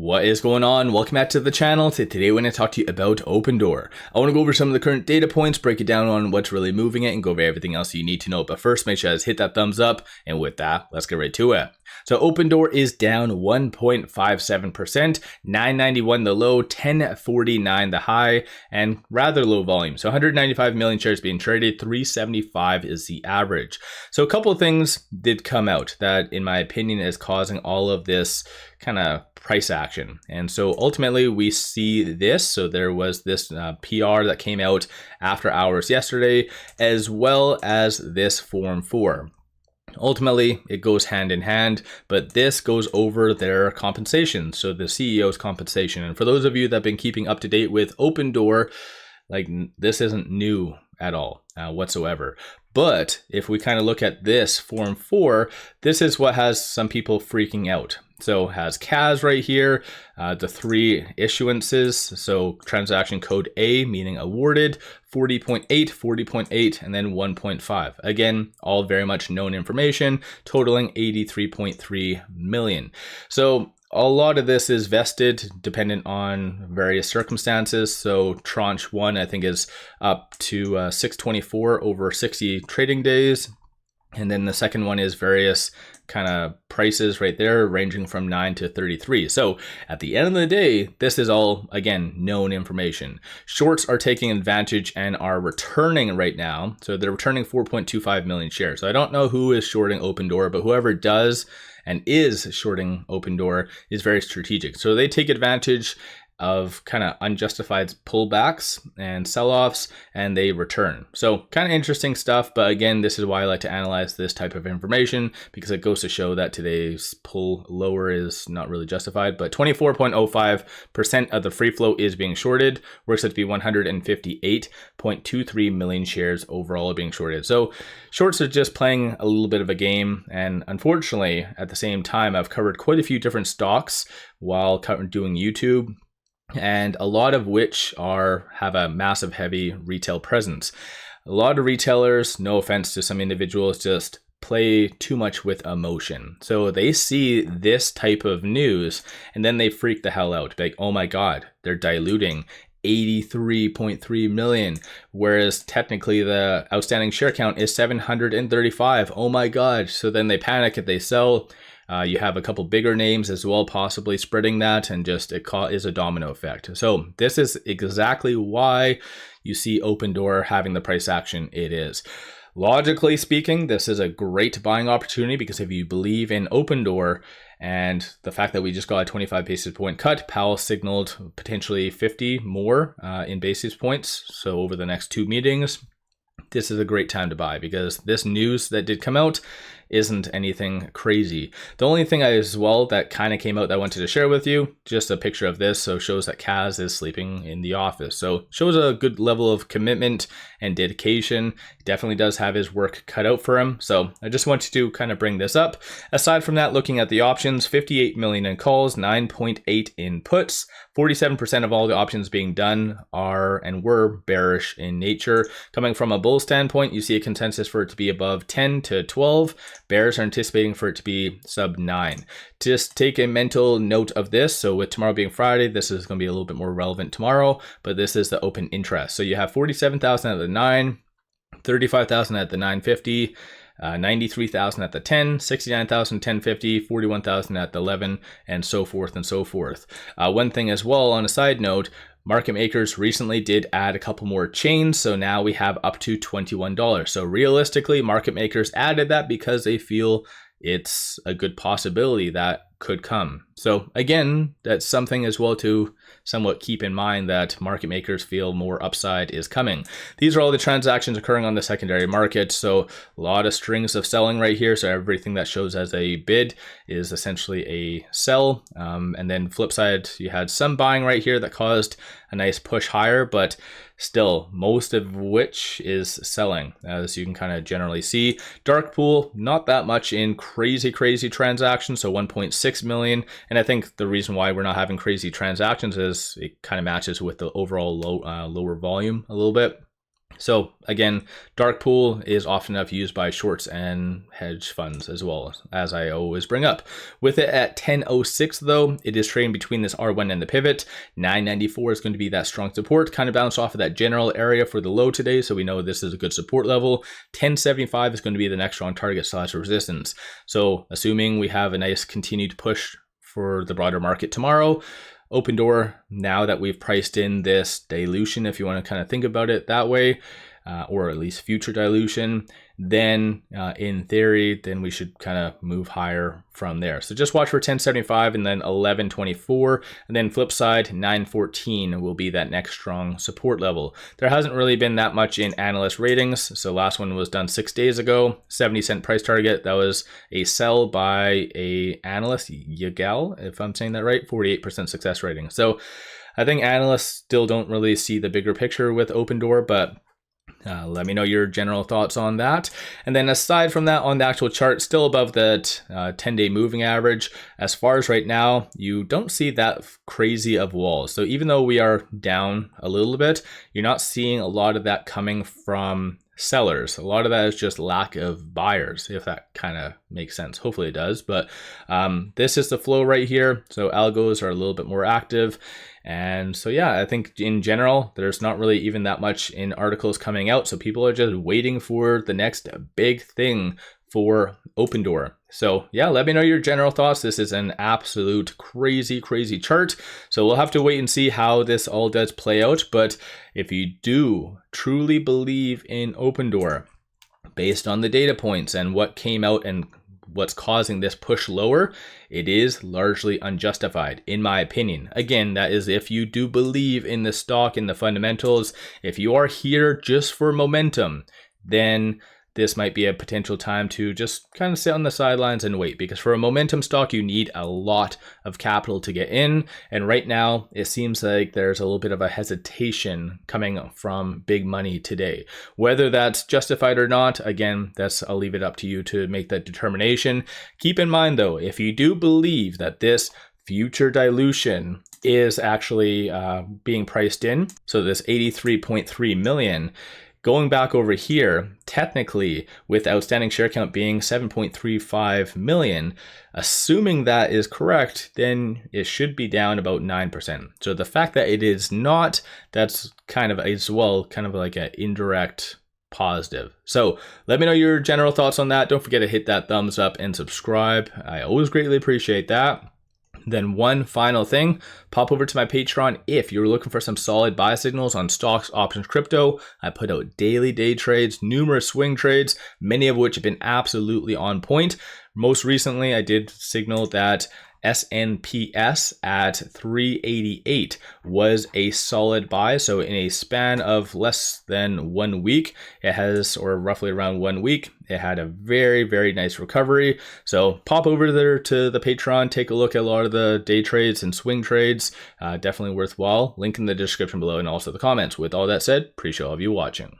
What is going on? Welcome back to the channel. Today we're going to talk to you about Opendoor. I want to go over some of the current data points, break it down on what's really moving it, and go over everything else you need to know. But first, make sure you guys hit that thumbs up. And with that, let's get right to it. So Opendoor is down 1.57%, 991 the low, 1049 the high, and rather low volume. So 195 million shares being traded, 375 is the average. So a couple of things did come out that, in my opinion, is causing all of this kind of price action. And so ultimately we see this. So there was this PR that came out after hours yesterday, as well as this Form 4. Ultimately, it goes hand in hand, but this goes over their compensation. So the CEO's compensation. And for those of you that have been keeping up to date with Opendoor, like, this isn't new at all whatsoever. But if we kind of look at this Form 4, this is what has some people freaking out. So it has CAS right here, the three issuances. So transaction code A, meaning awarded, 40.8, 40.8, and then 1.5. Again, all very much known information, totaling 83.3 million. So a lot of this is vested dependent on various circumstances. So tranche 1, I think, is up to 624 over 60 trading days. And then the second one is various kind of prices right there, ranging from 9 to 33. So at the end of the day, this is all, again, known information. Shorts are taking advantage and are returning right now. So they're returning 4.25 million shares. So I don't know who is shorting Opendoor, but whoever does and is shorting Opendoor is very strategic. So they take advantage of kind of unjustified pullbacks and sell-offs, and they return. So kind of interesting stuff, but again, this is why I like to analyze this type of information, because it goes to show that today's pull lower is not really justified. But 24.05% of the free float is being shorted, works out to be 158.23 million shares overall being shorted. So shorts are just playing a little bit of a game, and unfortunately, at the same time, I've covered quite a few different stocks while doing YouTube, and a lot of which have a massive heavy retail presence. A lot of retailers, no offense to some individuals, just play too much with emotion. So they see this type of news and then they freak the hell out. Like, oh my God, they're diluting 83.3 million, whereas technically the outstanding share count is 735. Oh my God. So then they panic if they sell. You have a couple bigger names as well, possibly spreading that, and just it is a domino effect. So this is exactly why you see Opendoor having the price action it is. Logically speaking, this is a great buying opportunity, because if you believe in Opendoor and the fact that we just got a 25 basis point cut, Powell signaled potentially 50 more in basis points. So over the next 2 meetings, this is a great time to buy, because this news that did come out isn't anything crazy. The only thing as well that kind of came out that I wanted to share with you, just a picture of this, so shows that CAS is sleeping in the office. So shows a good level of commitment and dedication. Definitely does have his work cut out for him. So I just wanted to kind of bring this up. Aside from that, looking at the options, 58 million in calls, 9.8 in puts, 47% of all the options being done are and were bearish in nature. Coming from a bull standpoint, you see a consensus for it to be above 10 to 12. Bears are anticipating for it to be sub 9. Just take a mental note of this. So with tomorrow being Friday, this is going to be a little bit more relevant tomorrow, but this is the open interest. So you have 47,000 at the 9, 35,000 at the 950, 93,000 at the 10, 69,000, 1050, 41,000 at the 11, and so forth and so forth. One thing as well, on a side note, market makers recently did add a couple more chains, so now we have up to $21. So realistically, market makers added that because they feel it's a good possibility that could come. So again, that's something as well to somewhat keep in mind, that market makers feel more upside is coming. These are all the transactions occurring on the secondary market. So a lot of strings of selling right here. So everything that shows as a bid is essentially a sell. And then flip side, you had some buying right here that caused a nice push higher, but still most of which is selling, as you can kind of generally see. Dark pool, not that much in crazy transactions, so 1.6 million. And I think the reason why we're not having crazy transactions is it kind of matches with the overall lower volume a little bit. So again, dark pool is often enough used by shorts and hedge funds as well, as I always bring up. With it at 10.06 though, it is trading between this R1 and the pivot. 994 is going to be that strong support, kind of bounced off of that general area for the low today, so we know this is a good support level. 1075 is going to be the next strong target / resistance. So assuming we have a nice continued push for the broader market tomorrow, Opendoor, now that we've priced in this dilution, if you want to kind of think about it that way, or at least future dilution, then in theory, then we should kind of move higher from there. So just watch for 1075 and then 1124, and then flip side 914 will be that next strong support level. There hasn't really been that much in analyst ratings. So last one was done 6 days ago, 70-cent price target. That was a sell by a analyst, 𝗖𝗢𝗡𝗡𝗖𝗧, if I'm saying that right, 48% success rating. So I think analysts still don't really see the bigger picture with Opendoor, but let me know your general thoughts on that. And then aside from that, on the actual chart, still above that 10-day moving average. As far as right now, you don't see that crazy of walls. So even though we are down a little bit, you're not seeing a lot of that coming from sellers. A lot of that is just lack of buyers, if that kind of makes sense. Hopefully it does. But this is the flow right here. So algos are a little bit more active. And so, yeah, I think in general, there's not really even that much in articles coming out. So people are just waiting for the next big thing for Opendoor. So yeah, let me know your general thoughts. This is an absolute crazy chart. So we'll have to wait and see how this all does play out. But if you do truly believe in Opendoor, based on the data points and what came out and what's causing this push lower, it is largely unjustified, in my opinion. Again, that is if you do believe in the stock, in the fundamentals. If you are here just for momentum, then this might be a potential time to just kind of sit on the sidelines and wait, because for a momentum stock, you need a lot of capital to get in. And right now, it seems like there's a little bit of a hesitation coming from big money today. Whether that's justified or not, again, I'll leave it up to you to make that determination. Keep in mind, though, if you do believe that this future dilution is actually being priced in, so this 83.3 million, going back over here, technically with outstanding share count being 7.35 million, assuming that is correct, then it should be down about 9%. So the fact that it is not, that's kind of as well, kind of like an indirect positive. So let me know your general thoughts on that. Don't forget to hit that thumbs up and subscribe. I always greatly appreciate that. Then one final thing, pop over to my Patreon if you're looking for some solid buy signals on stocks, options, crypto. I put out daily day trades, numerous swing trades, many of which have been absolutely on point. Most recently, I did signal that SNPS at 388 was a solid buy. So in a span of less than 1 week, it has, or roughly around 1 week, it had a very nice recovery. So pop over there to the Patreon, take a look at a lot of the day trades and swing trades. Definitely worthwhile. Link in the description below and also the comments. With all that said, appreciate all of you watching.